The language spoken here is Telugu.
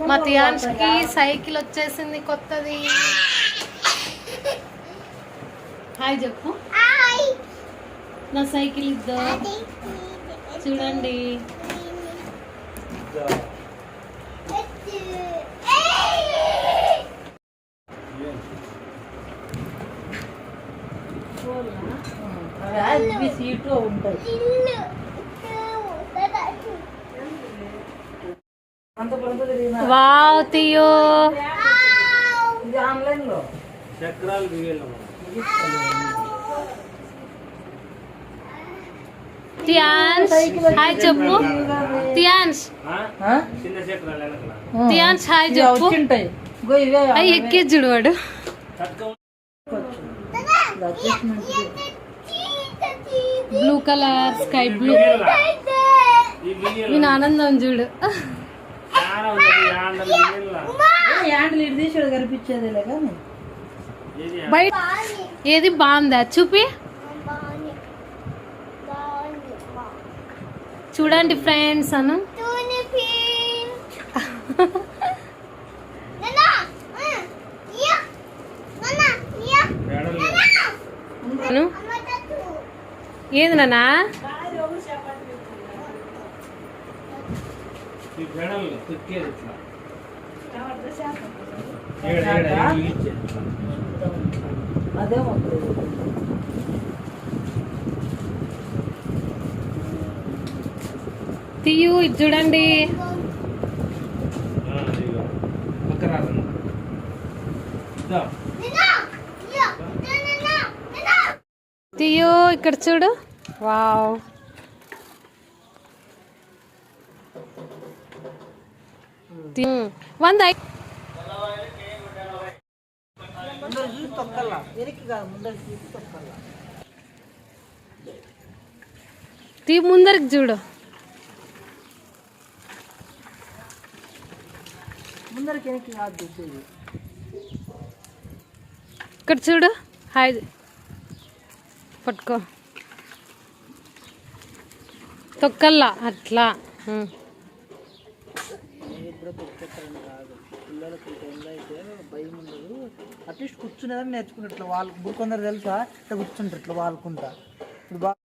మా తియాన్స్కి సైకిల్ వచ్చేసింది కొత్తది. హాయ్ చెప్పు. నా సైకిల్ ఇద్దా చూడండి. సీటు ఉంటుంది. వావ్ తియో ఇది ఆన్లైన్ లో చక్రాలు తియాన్స్ హాయ్ చెప్పు. తియాన్స్ చిన్న చక్రాలు వెనకల తియాన్స్ హాయ్ చెప్పు. అవి ఎక్కి చూడవాడు. Blue colour sky blue. నేను ఆనందం చూడు. తీసాడు కనిపించేది కానీ బయట ఏది బాగుందా చూపి చూడండి ఫ్రెండ్స్ అను. ఏది నాన్నా అదే తీయు ఇది చూడండి. తీయు ఇక్కడ చూడు. వావ్ వంద తీ ముందరికి చూడు. ఇక్కడ చూడు. హాయ్ పట్టుకో తొక్కల్లా అట్లా. పిల్లలకి అయితే భయం ఉండదు. అట్లీస్ట్ కూర్చునేదని నేర్చుకుంటారు. ఇట్లా వాళ్ళు కొందరు తెలుసా ఇట్లా కూర్చుంటారు ఇట్లా వాళ్ళకుంటా. ఇప్పుడు